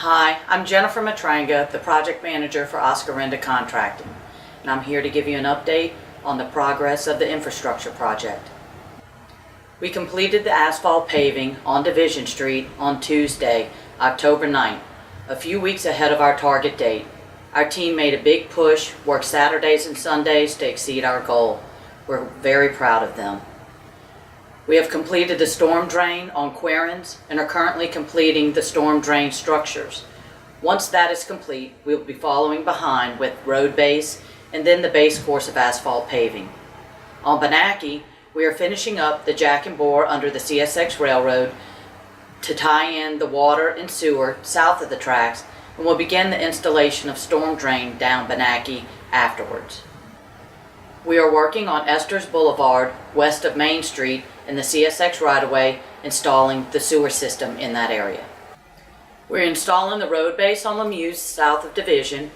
Hi, I'm Jennifer Matranga, the project manager for Oscar Renda Contracting, and I'm here to give you an update on the progress of the infrastructure project. We completed the asphalt paving on Division Street on Tuesday, October 9th, a few weeks ahead of our target date. Our team made a big push, worked Saturdays and Sundays to exceed our goal. We're very proud of them. We have completed the storm drain on Quarrens and are currently completing the storm drain structures. Once that is complete, we will be following behind with road base and then the base course of asphalt paving. On Benaki, we are finishing up the jack and bore under the CSX Railroad to tie in the water and sewer south of the tracks, and will begin the installation of storm drain down Benaki afterwards. We are working on Esther's Boulevard west of Main Street in the CSX right-of-way, installing the sewer system in that area. We're installing the road base on Lemieux south of Division.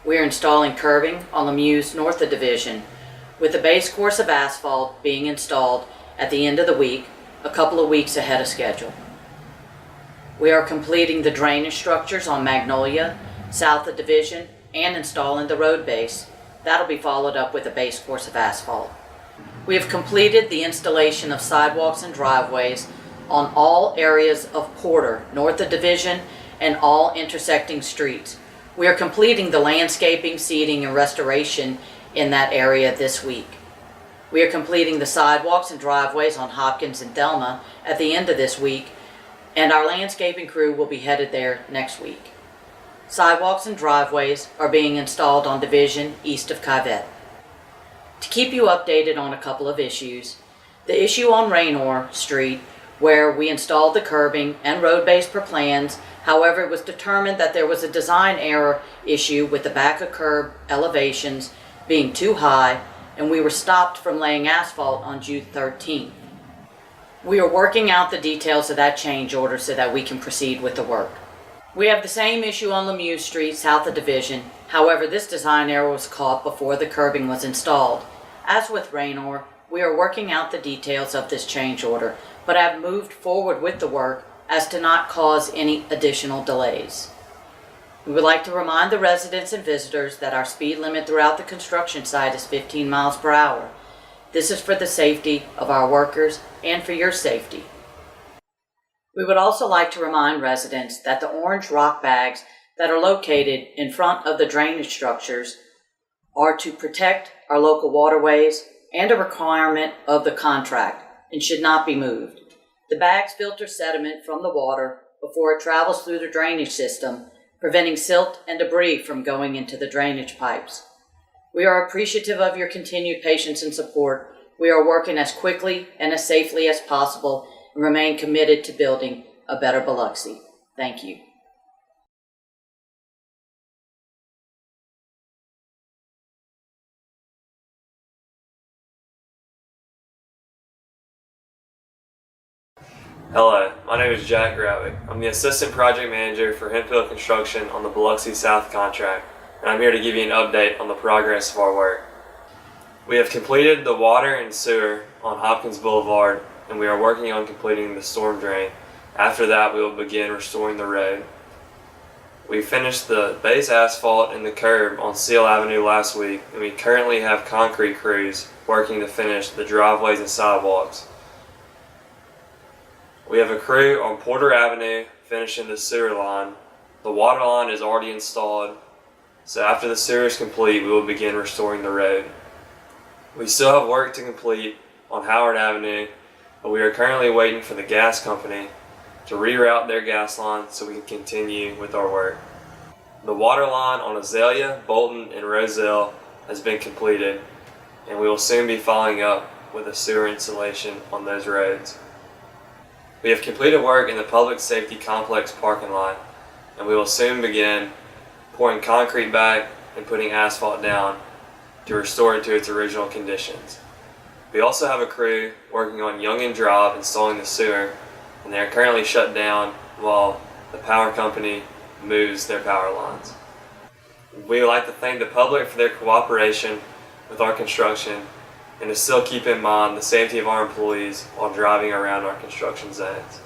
We're installing curbing on Lemieux north of Division, with the base course of asphalt being installed at the end of the week, a couple of weeks ahead of schedule. We are completing the drainage structures on Magnolia south of Division and installing the road base. That'll be followed up with a base course of asphalt. We have completed the installation of sidewalks and driveways on all areas of Porter, north of Division, and all intersecting streets. We are completing the landscaping, seeding, and restoration in that area this week. We are completing the sidewalks and driveways on Hopkins and Thelma at the end of this week, and our landscaping crew will be headed there next week. Sidewalks and driveways are being installed on Division east of Civette. To keep you updated on a couple of issues, the issue on Raynor Street, where we installed the curbing and road base per plans. However, it was determined that there was a design error issue with the back of curb elevations being too high, and we were stopped from laying asphalt on June 13th. We are working out the details of that change order so that we can proceed with the work. We have the same issue on Lemieux Street south of Division. However, this design error was caught before the curbing was installed. As with Raynor, we are working out the details of this change order, but have moved forward with the work as to not cause any additional delays. We would like to remind the residents and visitors that our speed limit throughout the construction site is 15 miles per hour. This is for the safety of our workers and for your safety. We would also like to remind residents that the orange rock bags that are located in front of the drainage structures are to protect our local waterways and a requirement of the contract and should not be moved. The bags filter sediment from the water before it travels through the drainage system, preventing silt and debris from going into the drainage pipes. We are appreciative of your continued patience and support. We are working as quickly and as safely as possible and remain committed to building a better Biloxi. Thank you. Hello, my name is Jack Gravick. I'm the Assistant Project Manager for Hemphill Construction on the Biloxi South contract, and I'm here to give you an update on the progress of our work. We have completed the water and sewer on Hopkins Boulevard, and we are working on completing the storm drain. After that, we will begin restoring the road. We finished the base asphalt and the curb on Seal Avenue last week, and we currently have concrete crews working to finish the driveways and sidewalks. We have a crew on Porter Avenue finishing the sewer line. The water line is already installed, so after the sewer is complete, we will begin restoring the road. We still have work to complete on Howard Avenue, but we are currently waiting for the gas company to reroute their gas line so we can continue with our work. The water line on Azalea, Bolton, and Roselle has been completed, and we will soon be following up with a sewer installation on those roads. We have completed work in the Public Safety Complex parking lot, and we will soon begin pouring concrete back and putting asphalt down to restore it to its original conditions. We also have a crew working on Young and Drive installing the sewer, and they are currently shut down while the power company moves their power lines. We would like to thank the public for their cooperation with our construction and to still keep in mind the safety of our employees while driving around our construction zones.